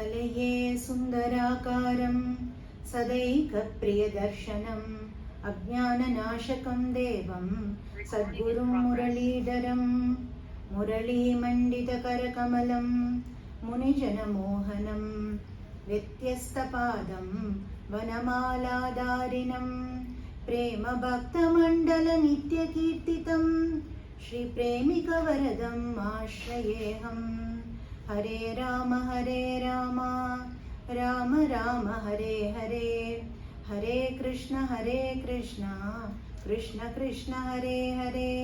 कलये सुन्दराकारं सदैकप्रियदर्शनम् अज्ञाननाशकं देवं सद्गुरुं मुरलीधरं मुरलीमण्डितकरकमलं मुनिजनमोहनं व्यत्यस्तपादं वनमालाधारिणं प्रेमभक्तमण्डलनित्यकीर्तितं श्रीप्रेमिकवरदम् आश्रयेऽहम्। हरे राम राम राम हरे हरे, हरे कृष्ण कृष्ण कृष्ण हरे हरे।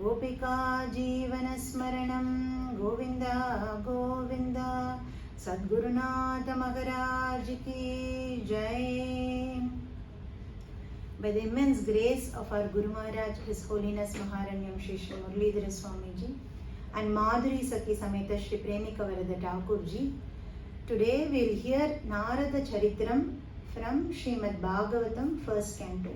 गोपिका जीवनस्मरणं गोविन्द गोविन्द। सद्गुरुनाथ महाराज की जय। By the immense grace of our Guru Maharaj, His Holiness Maharanyam Shri Shri Muralidhara Swami Ji and Madhuri Sakhi Sameta Shri Premika Varada Thakur Ji, today we will hear Narada Charitram from Srimad Bhagavatam, first canto.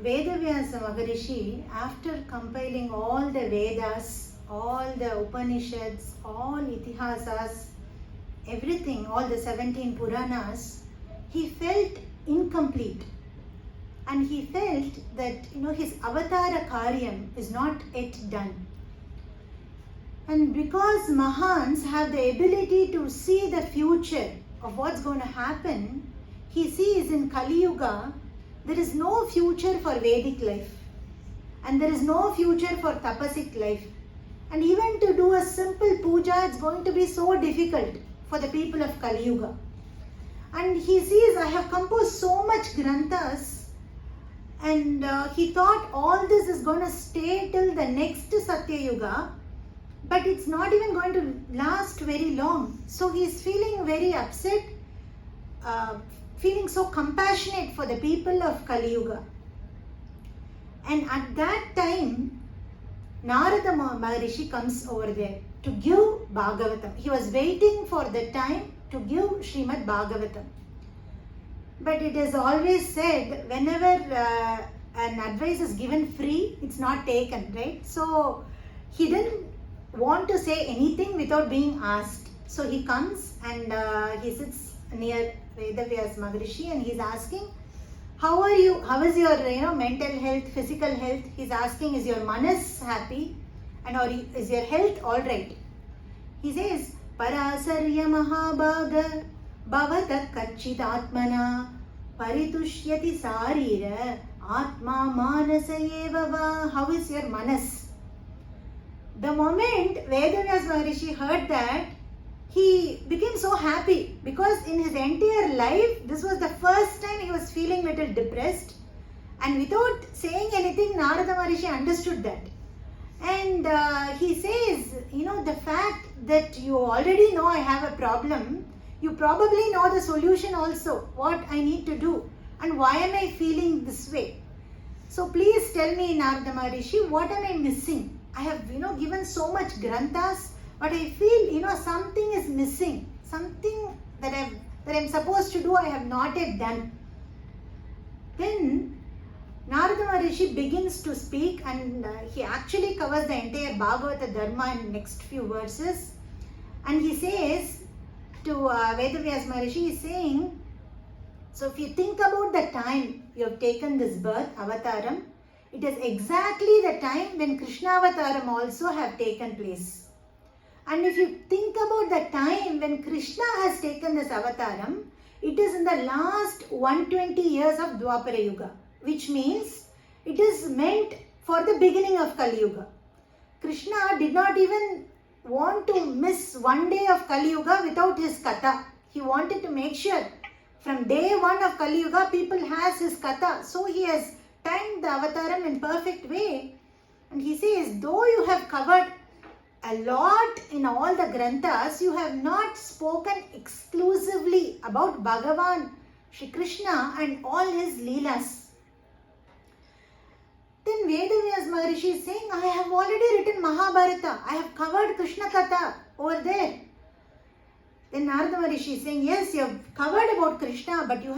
Vedavyasa Maharishi, after compiling all the Vedas, all the Upanishads, all Itihasas, everything, all the 17 Puranas, he felt incomplete, and he felt that his avatara karyam is not yet done. And because Mahans have the ability to see the future of what's going to happen, he sees in Kali Yuga there is no future for Vedic life, and there is no future for Tapasic life, and even to do a simple puja it's going to be so difficult for the people of Kali Yuga. And he sees, I have composed so much granthas, and he thought all this is going to stay till the next Satya Yuga, but it's not even going to last very long. So he is feeling very upset, feeling so compassionate for the people of Kali Yuga. And at that time, Narada Maharishi comes over there to give Bhagavatam. He was waiting for the time to give Srimad Bhagavatam. But it is always said, whenever an advice is given free, it's not taken, right? So he didn't want to say anything without being asked. So he comes and he sits near Vedavyas Maharishi and he's asking, how are you? How is your mental health, physical health? He's asking, is your manas happy? And or is your health all right? He says, Parasarya Mahabhaga Bhavata Kachidatmana Paritushyati Sarira Atma Manasa Eva Va. How is your manas? The moment Vedavyas Maharishi heard that, he became so happy, because in his entire life this was the first time he was feeling little depressed, and without saying anything Narada Maharishi understood that. And he says, the fact that you already know I have a problem, you probably know the solution also, what I need to do and why am I feeling this way. So please tell me, Narada Maharishi, what am I missing? I have given so much granthas, but I feel something is missing, something that I'm supposed to do I have not yet done. Then Narada Maharishi begins to speak, and he actually covers the entire Bhagavata Dharma in next few verses. And he says to Vedavyas Maharishi, he is saying, so if you think about the time you have taken this birth, Avataram, it is exactly the time when Krishna Avataram also have taken place. And if you think about the time when Krishna has taken this Avataram, it is in the last 120 years of Dwapara Yuga, which means it is meant for the beginning of Kali Yuga. Krishna did not even want to miss one day of Kali Yuga without his Katha. He wanted to make sure from day one of Kali Yuga people has his Katha. So he has timed the Avataram in perfect way. And he says, though you have covered a lot in all the granthas, you have not spoken exclusively about Bhagavan, Shri Krishna and all his Leelas. Then Vedavyas Maharishi is saying, I have already written Mahabharata. I have covered Krishna Katha over there. Then Narada Maharishi is saying, yes, you have covered about Krishna, but you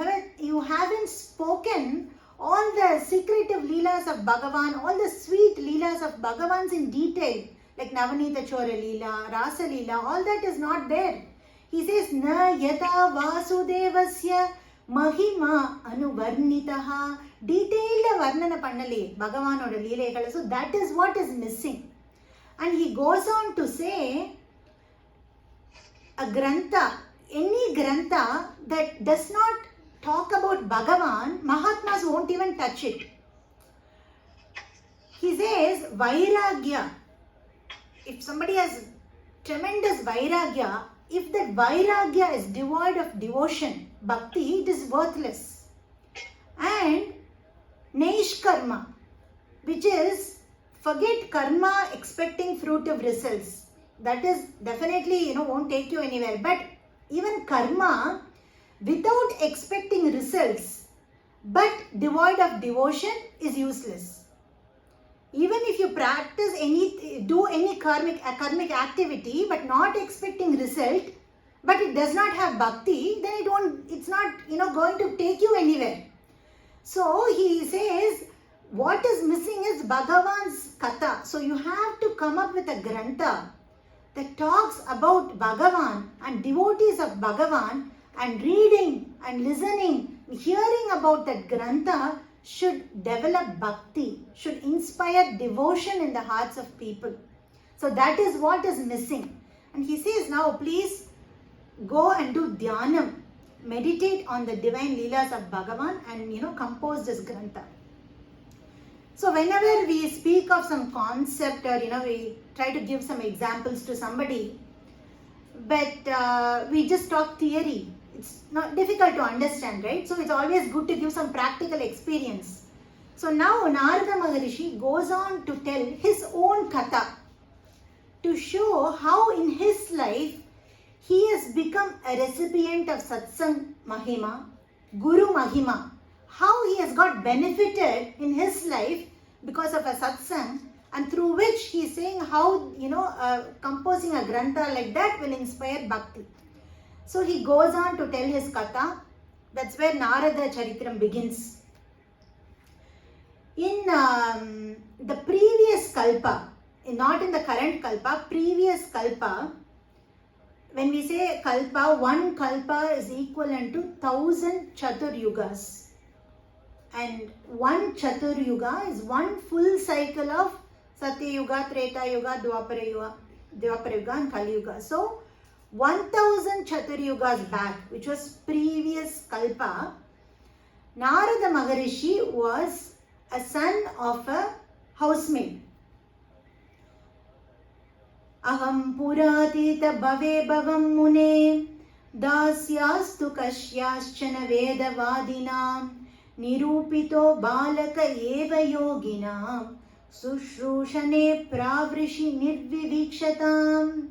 haven't spoken all the secretive Leelas of Bhagavan, all the sweet Leelas of Bhagavans in detail. like Navanita Chora Leela, Rasa Leela, all that is not there. He says, Na yata vasudevasya mahima anuvarnitaha. Detailed varnana pannale Bhagavanoda leelaikala. So that is what is missing. And he goes on to say, a grantha, any grantha that does not talk about Bhagavan, Mahatmas won't even touch it. He says, Vairagya. If somebody has tremendous Vairagya, if that Vairagya is devoid of devotion, bhakti, it is worthless. And Neishkarma, which is forget karma expecting fruit of results. That is definitely, won't take you anywhere. But even karma, without expecting results, but devoid of devotion, is useless. Even if you practice do any karmic activity, but not expecting result, but it does not have bhakti, then it's not, going to take you anywhere. So he says, what is missing is Bhagavan's katha. So you have to come up with a grantha that talks about Bhagavan and devotees of Bhagavan, and reading and listening, hearing about that grantha should develop bhakti, should inspire devotion in the hearts of people. So that is what is missing. And he says, now please go and do dhyanam, meditate on the divine leelas of Bhagavan, and compose this grantha. So whenever we speak of some concept, or we try to give some examples to somebody, but we just talk theory. It's not difficult to understand, right? So it's always good to give some practical experience. So now Narada Maharishi goes on to tell his own katha to show how in his life he has become a recipient of satsang mahima, guru mahima, how he has got benefited in his life because of a satsang, and through which he is saying how, composing a grantha like that will inspire bhakti. So he goes on to tell his katha. That's where Narada Charitram begins. In the previous kalpa, not in the current kalpa, previous kalpa, when we say kalpa, one kalpa is equivalent to 1000 Chaturyugas. And one Chaturyuga is one full cycle of Satya Yuga, Treta Yuga, Dwapara Yuga and Kali Yuga. So 1000 Chaturyugas back, which was previous kalpa, Narada Maharishi was a son of a housemaid. Aham puratita bhave bhavam mune dasyastu kasyaschana vedavadinam nirupito balaka eva yoginam sushrushane pravrishi nirvivikshatam.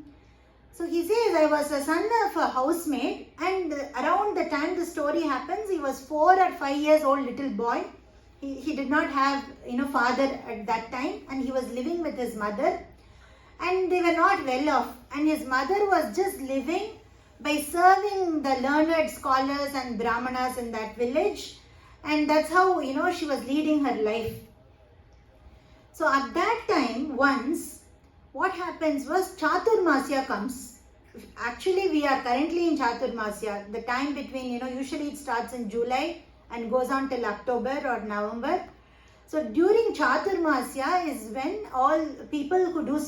So he says, I was a son of a housemaid, and around the time the story happens, he was 4 or 5 years old little boy. He did not have father at that time, and he was living with his mother, and they were not well off, and his mother was just living by serving the learned scholars and brahmanas in that village, and that's how she was leading her life. So at that time, once what happens was Chaturmasya comes. Actually, we are currently in Chaturmasya. The time between, usually it starts in July and goes on till October or November. So during Chaturmasya is when all people who do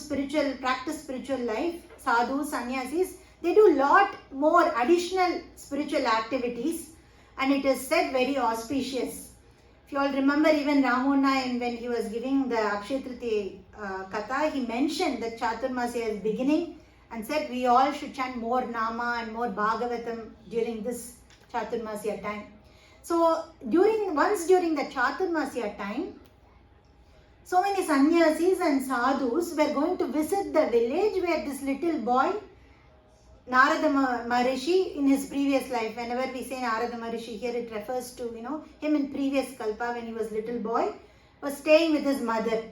practice spiritual life, sadhus, sannyasis, they do lot more additional spiritual activities, and it is said very auspicious. If you all remember, even Ramona, when he was giving the Akshaya Tritiya katha, he mentioned that Chaturmasya is beginning and said we all should chant more Nama and more Bhagavatam during this Chaturmasya time. So during the Chaturmasya time, so many sannyasis and sadhus were going to visit the village where this little boy, Narada Maharishi, in his previous life, whenever we say Narada Maharishi here, it refers to him in previous kalpa when he was little boy, was staying with his mother.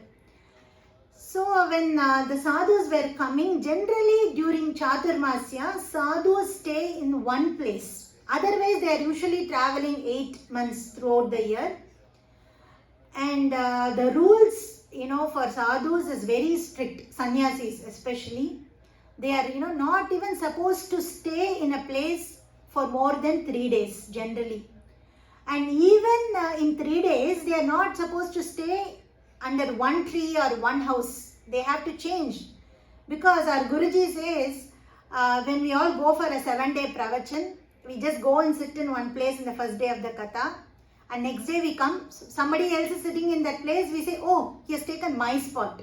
So when the sadhus were coming, generally during Chaturmasya, sadhus stay in one place. Otherwise, they are usually traveling 8 months throughout the year. And the rules for sadhus is very strict, sannyasis especially. They are, not even supposed to stay in a place for more than 3 days generally. And even in 3 days, they are not supposed to stay under one tree or one house. They have to change. Because our Guruji says, when we all go for a 7-day pravachan, we just go and sit in one place in the first day of the katha. And next day we come, somebody else is sitting in that place, we say, oh, he has taken my spot.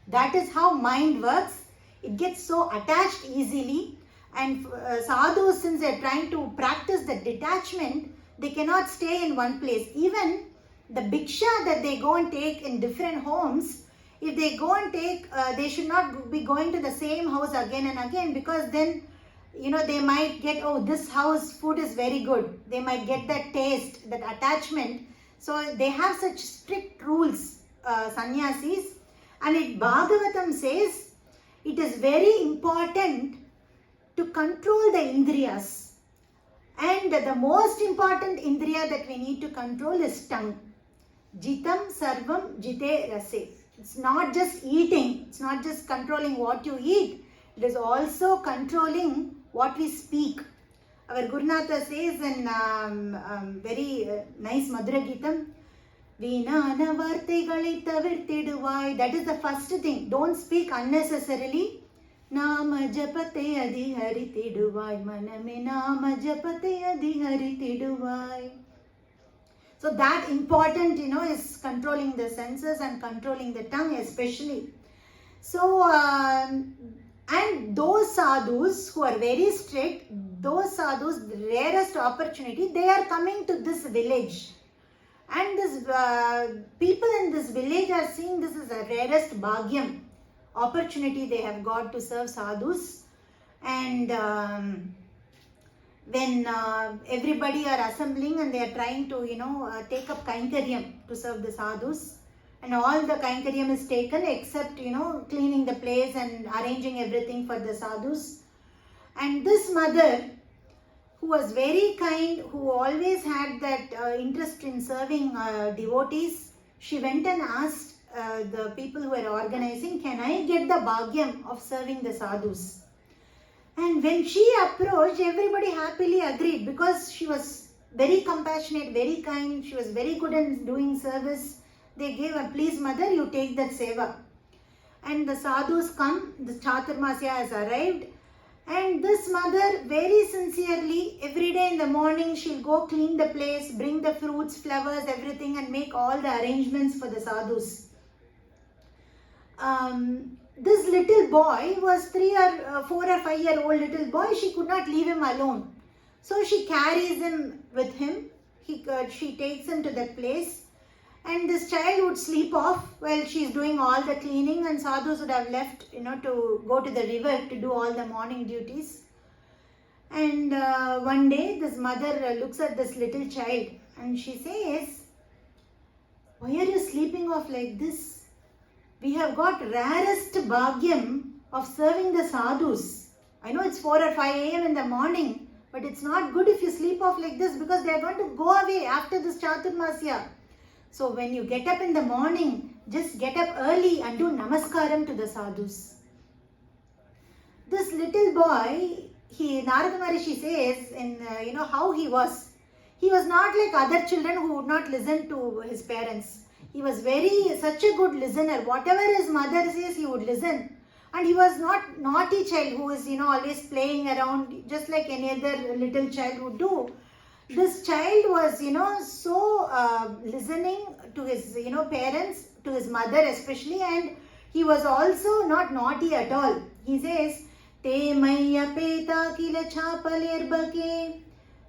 That is how mind works. It gets so attached easily. And sadhus, since they are trying to practice the detachment, they cannot stay in one place. Even the bhiksha that they go and take in different homes, if they go and take, they should not be going to the same house again and again, because then, they might get, oh, this house food is very good. They might get that taste, that attachment. So they have such strict rules, sannyasis. And Bhagavatam says, it is very important to control the indriyas. And the most important indriya that we need to control is tongue. Jitam sarvam jite rase. It's not just eating. It's not just controlling what you eat. It is also controlling what we speak. Our Gurunatha says in very nice Madhura Geetam, Veenana vartaigalai tavirtiduvai. That is the first thing. Don't speak unnecessarily. Nama japate adhiharitiduvai. Maname nama japate adhiharitiduvai. So that important, is controlling the senses and controlling the tongue especially. So, and those sadhus who are very strict, those sadhus, the rarest opportunity, they are coming to this village. And this people in this village are seeing this is the rarest bhagyam, opportunity they have got to serve sadhus. And when everybody are assembling and they are trying to, take up kainkaryam to serve the sadhus, and all the kainkaryam is taken except, cleaning the place and arranging everything for the sadhus. And this mother, who was very kind, who always had that interest in serving devotees, she went and asked the people who were organizing, can I get the bhagyam of serving the sadhus? And when she approached, everybody happily agreed, because she was very compassionate, very kind, she was very good in doing service. They gave her, please mother, you take that seva. And the sadhus come, the Chaturmasya has arrived, and this mother very sincerely, every day in the morning, she'll go clean the place, bring the fruits, flowers, everything, and make all the arrangements for the sadhus. This little boy was 4 or 5 year old little boy. She could not leave him alone. So she carries him with him. She takes him to that place. And this child would sleep off while she's doing all the cleaning, and sadhus would have left, to go to the river to do all the morning duties. And one day this mother looks at this little child and she says, why are you sleeping off like this? We have got rarest bhagyam of serving the sadhus. I know it's 4 or 5 a.m. in the morning, but it's not good if you sleep off like this, because they are going to go away after this Chaturmasya. So when you get up in the morning, just get up early and do namaskaram to the sadhus. This little boy, Narada Maharishi says, in how he was. He was not like other children who would not listen to his parents. He was such a good listener. Whatever his mother says, he would listen. And he was not naughty child who is, always playing around just like any other little child would do. This child was, so listening to his, parents, to his mother especially, and he was also not naughty at all. He says, Te maya peta kila chapalerbake,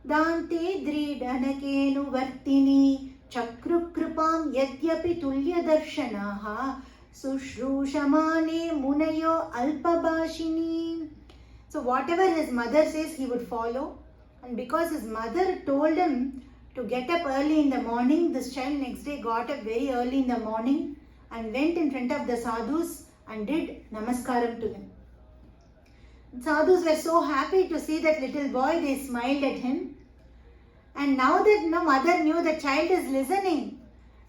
dante dridhanakenu vartini, chakru kripam yadyapi tulya darshanaha, sushrushamane munayo alpabhashini. So whatever his mother says, he would follow. And because his mother told him to get up early in the morning, this child next day got up very early in the morning and went in front of the sadhus and did namaskaram to them. Sadhus were so happy to see that little boy, they smiled at him. And now that mother knew the child is listening,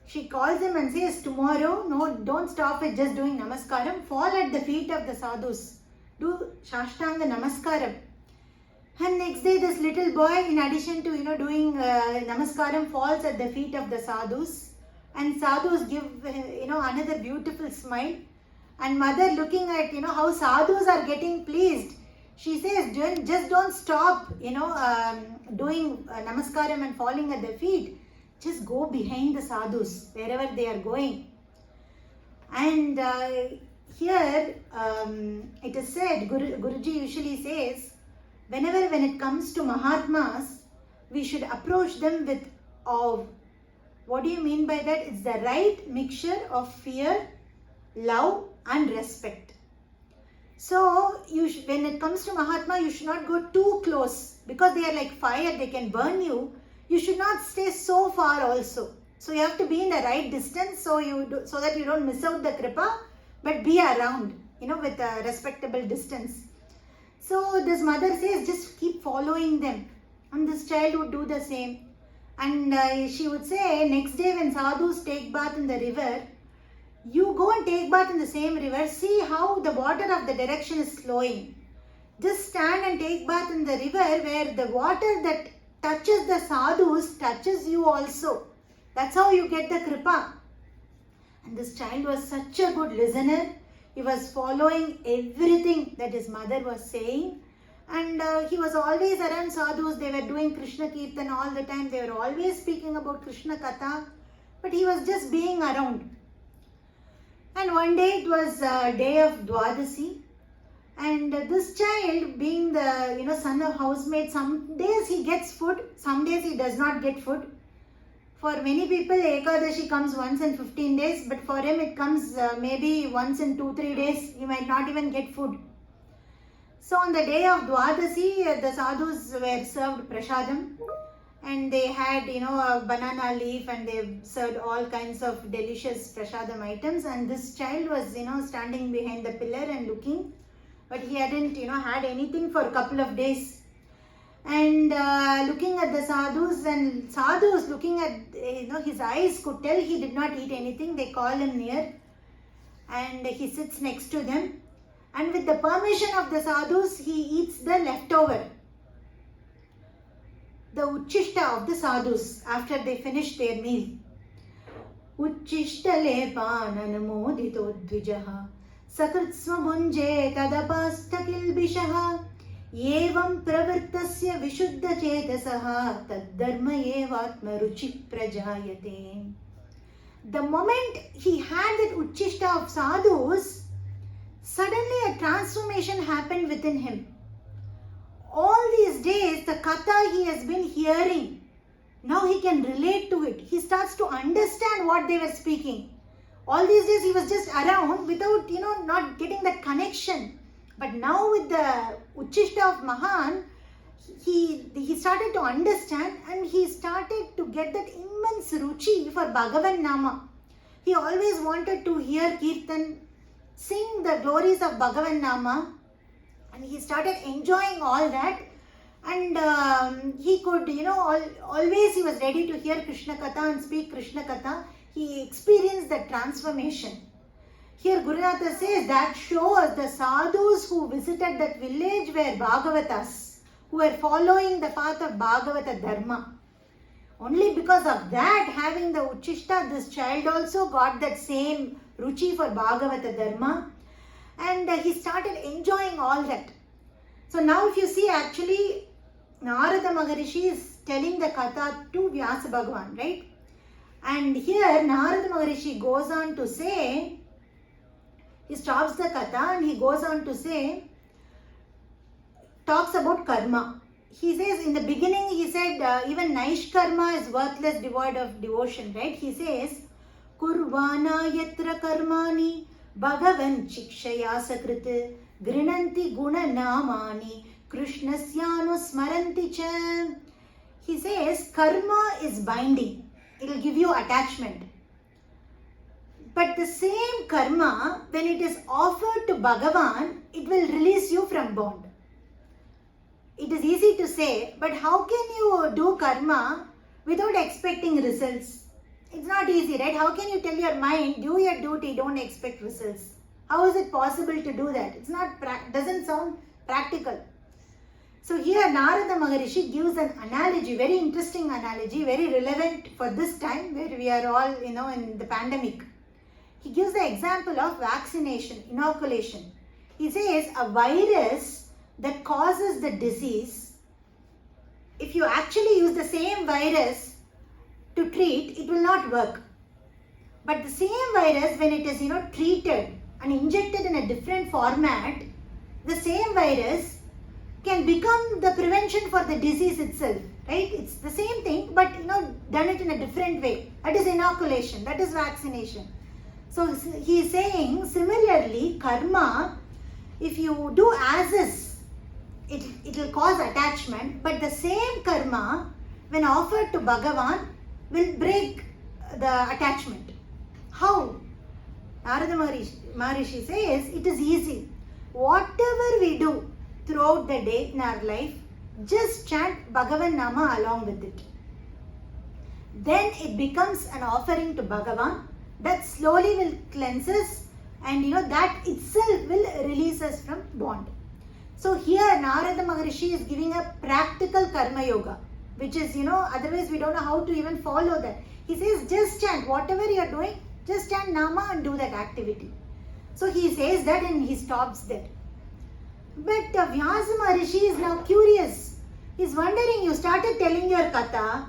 she calls him and says, tomorrow, no, don't stop with just doing namaskaram. Fall at the feet of the sadhus. Do Shashtanga namaskaram. And next day, this little boy, in addition to, doing namaskaram, falls at the feet of the sadhus. And sadhus give, another beautiful smile. And mother looking at, how sadhus are getting pleased. She says, just don't stop, doing namaskaram and falling at the feet. Just go behind the sadhus, wherever they are going. And here, it is said, Guruji usually says, when it comes to Mahatmas, we should approach them with awe. What do you mean by that? It's the right mixture of fear, love and respect. So, when it comes to Mahatma, you should not go too close because they are like fire, they can burn you. You should not stay so far also. So, you have to be in the right distance so that you don't miss out the kripa, but be around, with a respectable distance. So, this mother says, just keep following them. And this child would do the same. And she would say, next day when sadhus take bath in the river, you go and take bath in the same river, see how the water of the direction is flowing. Just stand and take bath in the river where the water that touches the sadhus touches you also. That's how you get the kripa. And this child was such a good listener. He was following everything that his mother was saying. And he was always around sadhus. They were doing Krishna Kirtan all the time. They were always speaking about Krishna Katha. But he was just being around. And one day it was a day of Dwadasi. And this child, being the son of housemaid, some days he gets food, some days he does not get food. For many people, Ekadashi comes once in 15 days, but for him it comes maybe once in 2-3 days. He might not even get food. So on the day of Dwadasi, the sadhus were served prasadam. And they had, a banana leaf and they served all kinds of delicious prasadam items. And this child was, standing behind the pillar and looking. But he hadn't, had anything for a couple of days. And looking at the sadhus, and sadhus looking at, his eyes could tell he did not eat anything. They call him near. And he sits next to them. And with the permission of the sadhus, he eats the leftover. The uchishta of the sadhus after they finish their meal. Uchishta lepananamodito dvijaha sakritsva munje tadapasta kilbishaha evam pravrittasya vishuddha chetasaha taddharma evatma ruchi prajayate. The moment he had that uchishta of sadhus, suddenly a transformation happened within him. All these days, the katha he has been hearing, now he can relate to it. He starts to understand what they were speaking. All these days he was just around without, not getting that connection. But now with the Uchishta of Mahan, he started to understand and he started to get that immense ruchi for Bhagavan Nama. He always wanted to hear Kirtan, sing the glories of Bhagavan Nama. And he started enjoying all that, and he could, always he was ready to hear Krishna Katha and speak Krishna Katha. He experienced the transformation. Here Gurunatha says that shows the sadhus who visited that village were Bhagavatas, who were following the path of Bhagavata Dharma. Only because of that, having the Uchishta, this child also got that same ruchi for Bhagavata Dharma. And he started enjoying all that. So now if you see, actually, Narada Maharishi is telling the katha to Vyasa Bhagavan, right? And here Narada Maharishi goes on to say, he stops the katha and he goes on to say, talks about karma. He says, in the beginning he said, even Naish karma is worthless, devoid of devotion, right? He says, Kurvana yatra karmani Bhagavan chikshaya sakrit grinanti guna namani Krishnasyanu smaranti cha. He says karma is binding. It will give you attachment. But the same karma, when it is offered to Bhagavan, it will release you from bond. It is easy to say, but how can you do karma without expecting results? It's not easy, right? How can you tell your mind, do your duty, don't expect results? How is it possible to do that? It's not, doesn't sound practical. So here Narada Maharishi gives an analogy, very interesting analogy, very relevant for this time where we are all, in the pandemic. He gives the example of vaccination, inoculation. He says a virus that causes the disease, if you actually use the same virus to treat, it will not work. But the same virus, when it is, treated and injected in a different format, the same virus can become the prevention for the disease itself, right? It's the same thing, but done it in a different way. That is inoculation, that is vaccination. So he is saying, similarly, karma, if you do as is, it will cause attachment, but the same karma, when offered to Bhagavan, will break the attachment. How? Narada Maharishi says, it is easy. Whatever we do throughout the day in our life, just chant Bhagavan Nama along with it. Then it becomes an offering to Bhagavan that slowly will cleanse us, and that itself will release us from bond. So here Narada Maharishi is giving a practical karma yoga, which is, otherwise we don't know how to even follow that. He says just chant, whatever you are doing, just chant Nama and do that activity. So he says that and he stops there. But Vyasa Maharishi is now curious. He's wondering, you started telling your katha,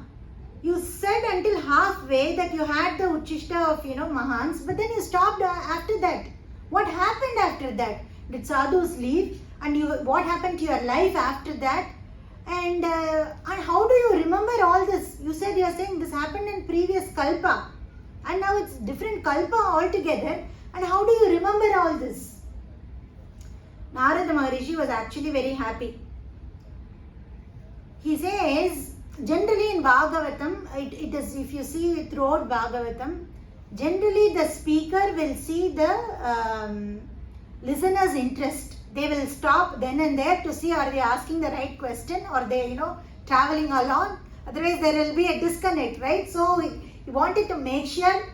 you said until halfway that you had the Uchishta of, Mahans, but then you stopped after that. What happened after that? Did sadhus leave? And what happened to your life after that? And how do you remember all this? You are saying this happened in previous kalpa. And now it's different kalpa altogether. And how do you remember all this? Narada Maharishi was actually very happy. He says, generally in Bhagavatam, it is, if you see throughout Bhagavatam, generally the speaker will see the listener's interest. They will stop then and there to see are they asking the right question or they, traveling along. Otherwise there will be a disconnect, right? So he wanted to make sure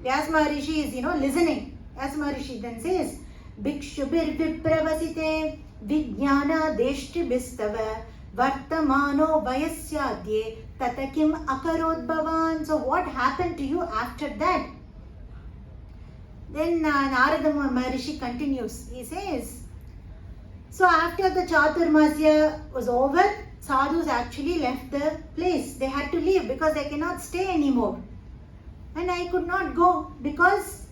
Vyasa Maharishi is, listening. Vyasa Maharishi then says, Bhikshubir vipravasite vijnana deshti bistava vartamano vayasyadye tatakim akarod bhavan. So what happened to you after that? Then Narada Maharishi continues. He says, so after the Chaturmasya was over, sadhus actually left the place. They had to leave because they cannot stay anymore. And I could not go because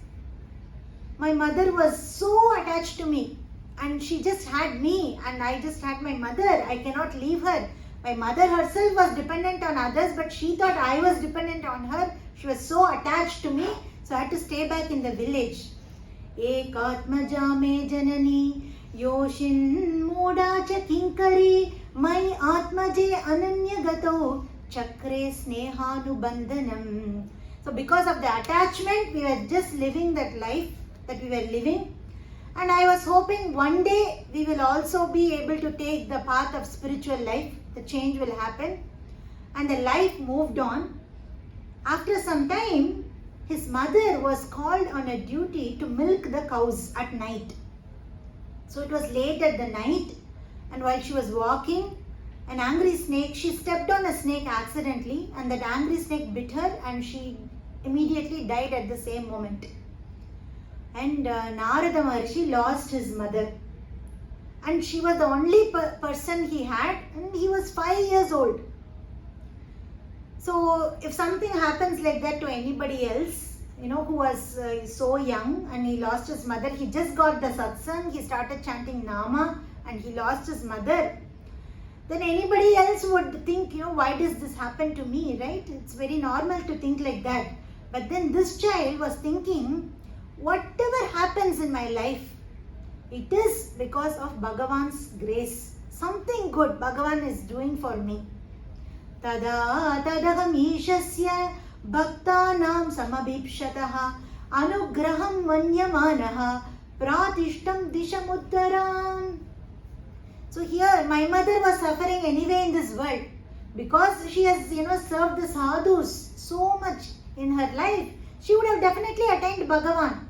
my mother was so attached to me and she just had me and I just had my mother. I cannot leave her. My mother herself was dependent on others, but she thought I was dependent on her. She was so attached to me, so I had to stay back in the village. Ekatmaja me janani yoshin moda cha kinkari mai atmaje ananya gato chakre snehanu bandhanam. So because of the attachment, we were just living that life that we were living. And I was hoping one day we will also be able to take the path of spiritual life. The change will happen. And the life moved on. After some time, his mother was called on a duty to milk the cows at night. So it was late at the night, and while she was walking, an angry snake, she stepped on a snake accidentally, and that angry snake bit her and she immediately died at the same moment. And Narada Maharishi lost his mother. And she was the only person he had, and he was 5 years old. So if something happens like that to anybody else, who was so young and he lost his mother, he just got the satsang, he started chanting Nama and he lost his mother, then anybody else would think, why does this happen to me, right? It's very normal to think like that. But then this child was thinking, whatever happens in my life, it is because of Bhagavan's grace. Something good Bhagavan is doing for me. Tada tadaham ishasya bhaktanam samabhipshataha anugraham vanyamanaha pratishtam dishamuttaram. So here my mother was suffering anyway in this world because she has served the sadhus so much. in her life, she would have definitely attained Bhagavan.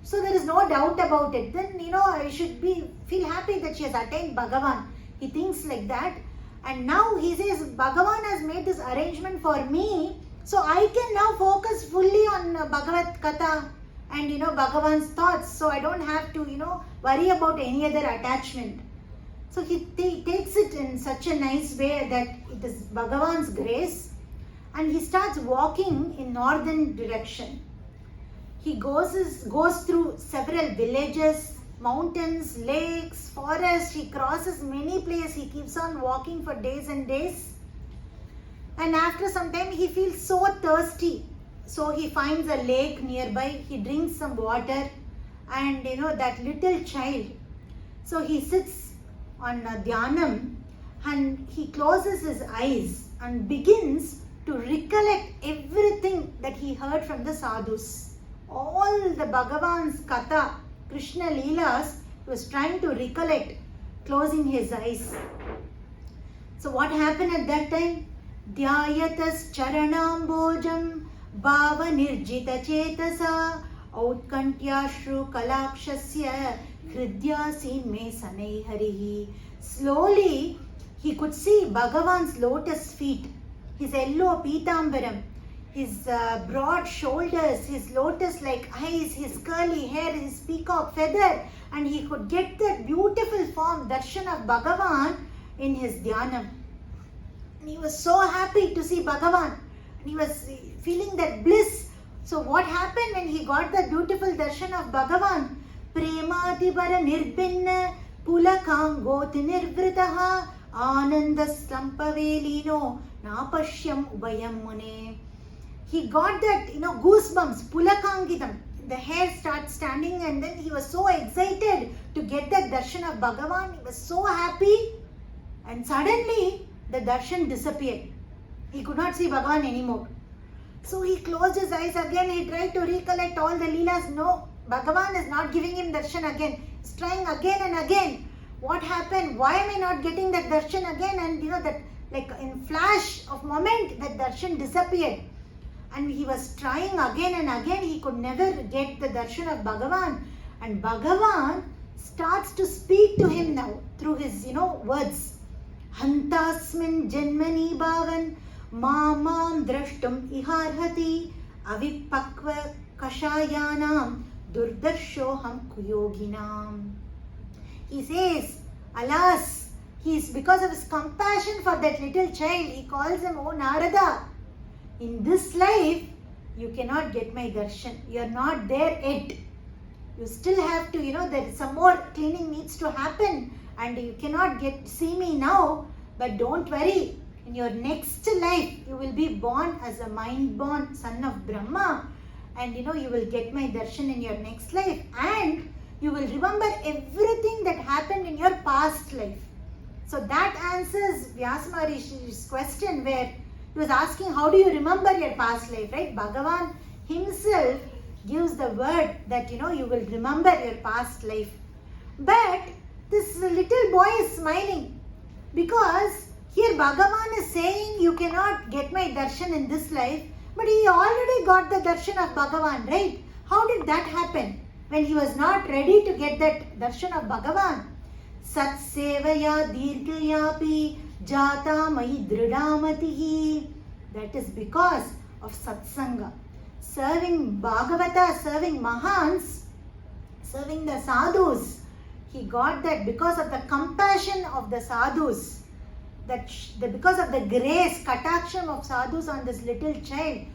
So there is no doubt about it. Then, I should feel happy that she has attained Bhagavan. He thinks like that. And now he says, Bhagavan has made this arrangement for me, so I can now focus fully on Bhagavad Katha and, Bhagavan's thoughts. So I don't have to, worry about any other attachment. So he takes it in such a nice way that it is Bhagavan's grace, and he starts walking in northern direction. He goes through several villages, mountains, lakes, forests. He crosses many places. He keeps on walking for days and days. And after some time, he feels so thirsty. So he finds a lake nearby. He drinks some water. And that little child. So he sits on Dhyanam and he closes his eyes and begins to recollect everything that he heard from the sadhus. All the Bhagavan's Katha, Krishna Leelas, he was trying to recollect, closing his eyes. So what happened at that time? Dhyayatas charanambojam bhava nirjita chetasa outkantyashru kalakshasya hridyasi me sanai harihi. Slowly he could see Bhagavan's lotus feet, his yellow pitambaram, his broad shoulders, his lotus-like eyes, his curly hair, his peacock feather, and he could get that beautiful form, darshan of Bhagavan in his dhyanam. And he was so happy to see Bhagavan, and he was feeling that bliss. So what happened when he got that beautiful darshan of Bhagavan? Premadibara nirbinna pulakangoti nirvritaha anandaslampavelino napashyam ubayam mune. He got that, goosebumps, pulakangitam. The hair starts standing, and then he was so excited to get that darshan of Bhagavan. He was so happy, and suddenly the darshan disappeared. He could not see Bhagavan anymore. So he closed his eyes again. He tried to recollect all the leelas. No, Bhagavan is not giving him darshan again. He's trying again and again. What happened? Why am I not getting that darshan again? And that, like in flash of moment, that darshan disappeared. And he was trying again and again. He could never get the darshan of Bhagavan. And Bhagavan starts to speak to him now through his, words. Hantasmin janmani bhavan mamam drashtum iharhati avipakva kashayanam durdarshoham kuyoginam. He says, alas, because of his compassion for that little child, he calls him, oh Narada, in this life, you cannot get my darshan. You are not there yet. You still have to, there is some more cleaning needs to happen, and you cannot see me now. But don't worry. In your next life, you will be born as a mind-born son of Brahma, and you will get my darshan in your next life, and you will remember everything that happened in your past life. So that answers Vyasa Maharishi's question, where he was asking, how do you remember your past life, right? Bhagavan himself gives the word that, you will remember your past life. But this little boy is smiling, because here Bhagavan is saying, you cannot get my darshan in this life, but he already got the darshan of Bhagavan, right? How did that happen when he was not ready to get that darshan of Bhagavan? Sat sevaya dirgayapi jata mahi dridamatihi. That is because of satsanga. Serving Bhagavata, serving Mahans, serving the sadhus. He got that because of the compassion of the sadhus. Because of the grace, kataksham of sadhus on this little child.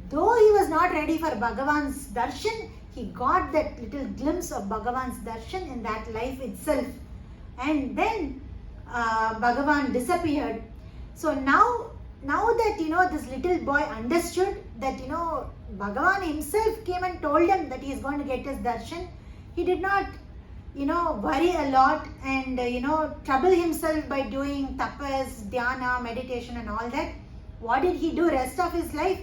Though he was not ready for Bhagavan's darshan, he got that little glimpse of Bhagavan's darshan in that life itself. And then Bhagavan disappeared. So now that this little boy understood that Bhagavan himself came and told him that he is going to get his darshan, he did not worry a lot and trouble himself by doing tapas, dhyana, meditation and all that. What did he do rest of his life?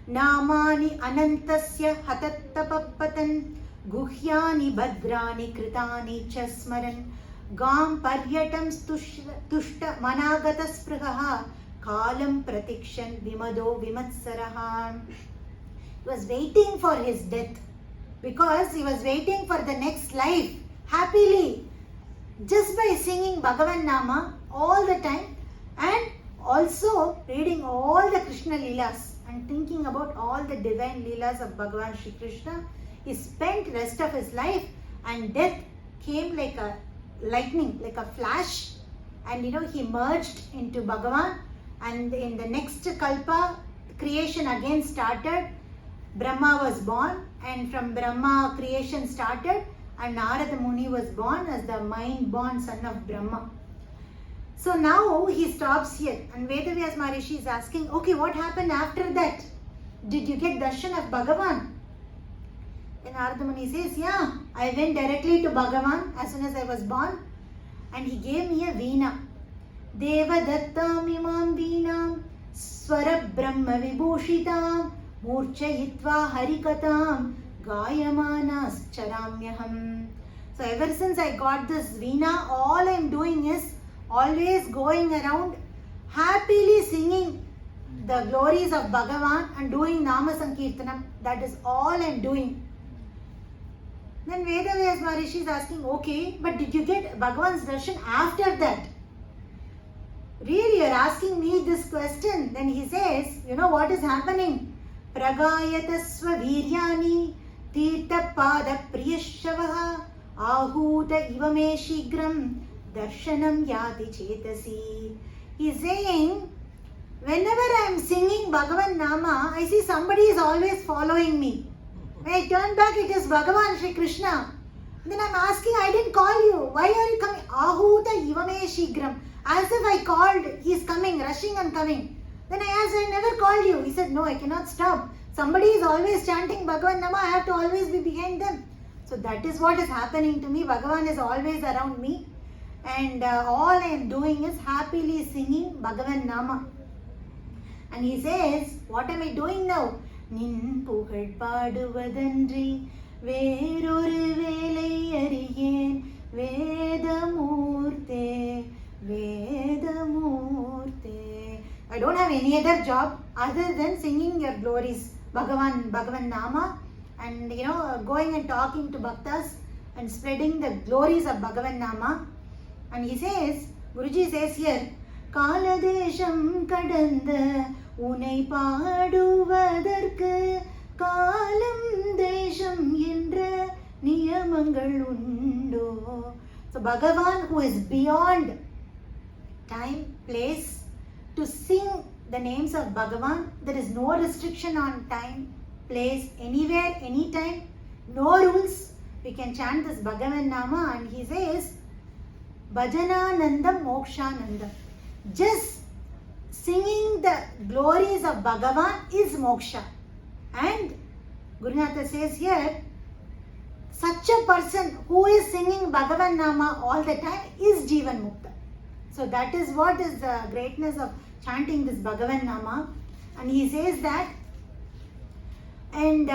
Namani anantasya hatattapapatan guhyani bhadrani kritani chasmaran gam paryatam tushta managata sprihaha kalam pratikshan vimado vimatsaraha. He was waiting for his death because he was waiting for the next life happily just by singing Bhagavan Nama all the time and also reading all the Krishna Leelas and thinking about all the divine Leelas of Bhagavan Shri Krishna. He spent rest of his life and death came like a lightning, like a flash, and he merged into Bhagavan, and in the next Kalpa creation again started. Brahma was born, and from Brahma creation started, and Narada Muni was born as the mind-born son of Brahma. So now he stops here, and Vedavyas Maharishi is asking, okay, what happened after that? Did you get darshan of Bhagavan? Then Narada Muni says, yeah, I went directly to Bhagavan as soon as I was born, and he gave me a veena. Deva dattam imam veenam swara brahma vibhushitam murchayitva harikatam gayamanas charamyaham. So ever since I got this veena, all I am doing is always going around happily singing the glories of Bhagavan and doing Nama Sankirtanam. That is all I am doing. Then Vedavyas Maharishi is asking, okay, but did you get Bhagavan's darshan after that? Really, you are asking me this question. Then he says, you know what is happening? Pragayatasva viryani tirtha pada priyashavaha ahuta ivame shigram darshanam yati chetasi. He is saying, whenever I am singing Bhagavan Nama, I see somebody is always following me. When I turn back, it is Bhagavan Shri Krishna. Then I am asking, I didn't call you. Why are you coming? Ahuta ivame shigram. As if I called, he is coming, rushing and coming. Then I asked, I never called you. He said, no, I cannot stop. Somebody is always chanting Bhagavan Nama, I have to always be behind them. So that is what is happening to me. Bhagavan is always around me. And all I am doing is happily singing Bhagavan Nama. And he says, what am I doing now? Nin pugal paaduvadandri veroru velai ariyen Vedamurte Vedamurte. I don't have any other job other than singing your glories, Bhagavan Nama, and going and talking to bhaktas and spreading the glories of Bhagavan Nama. And he says, Guruji says here, Kaladesham kadanda unai paaduvadharku kalam desham endra niyamangal undo. So Bhagavan, who is beyond time, place, to sing the names of Bhagavan, there is no restriction on time, place, anywhere, anytime, no rules. We can chant this Bhagavan Nama, and he says, Bhajananandam Mokshanandam. Just singing the glories of Bhagavan is moksha. And Gurunatha says here, such a person who is singing Bhagavan Nama all the time is Jivan Mukta. So that is what is the greatness of chanting this Bhagavan Nama. And he says that, and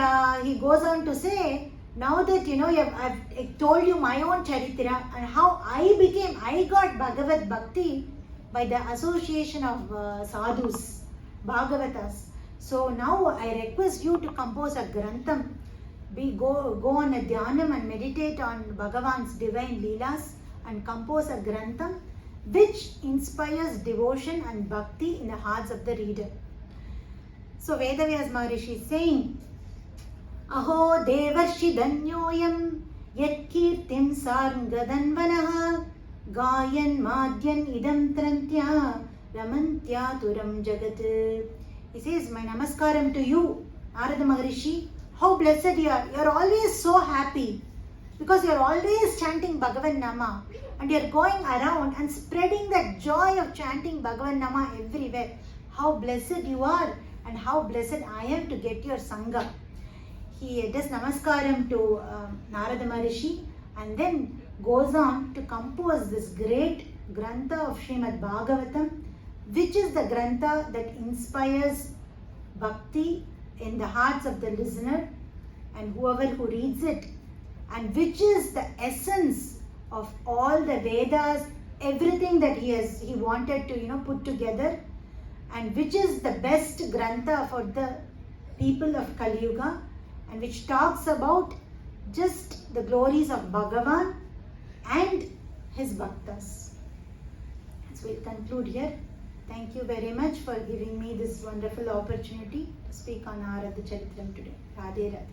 he goes on to say, now that I've told you my own charitra and how I got Bhagavad Bhakti by the association of sadhus, Bhagavatas. So now I request you to compose a grantham. Go on a dhyanam and meditate on Bhagavan's divine leelas and compose a grantham which inspires devotion and bhakti in the hearts of the reader. So Vedavyas Maharishi is saying, Aho devarshi danyoyam yat kirtim sarngadanvanaha gayan madyan idam trantya ramantya turam jagat. He says, my namaskaram to you, Narada Maharishi. How blessed you are. You are always so happy because you are always chanting Bhagavan Nama and you are going around and spreading that joy of chanting Bhagavan Nama everywhere. How blessed you are and how blessed I am to get your Sangha. He does namaskaram to Narada Maharishi and then goes on to compose this great Grantha of Srimad Bhagavatam, which is the Grantha that inspires bhakti in the hearts of the listener and whoever who reads it, and which is the essence of all the Vedas, everything that he wanted to put together, and which is the best Grantha for the people of Kali Yuga, and which talks about just the glories of Bhagavan and his bhaktas. So we'll conclude here. Thank you very much for giving me this wonderful opportunity to speak on Arad Charitram today. Radhe Radhe.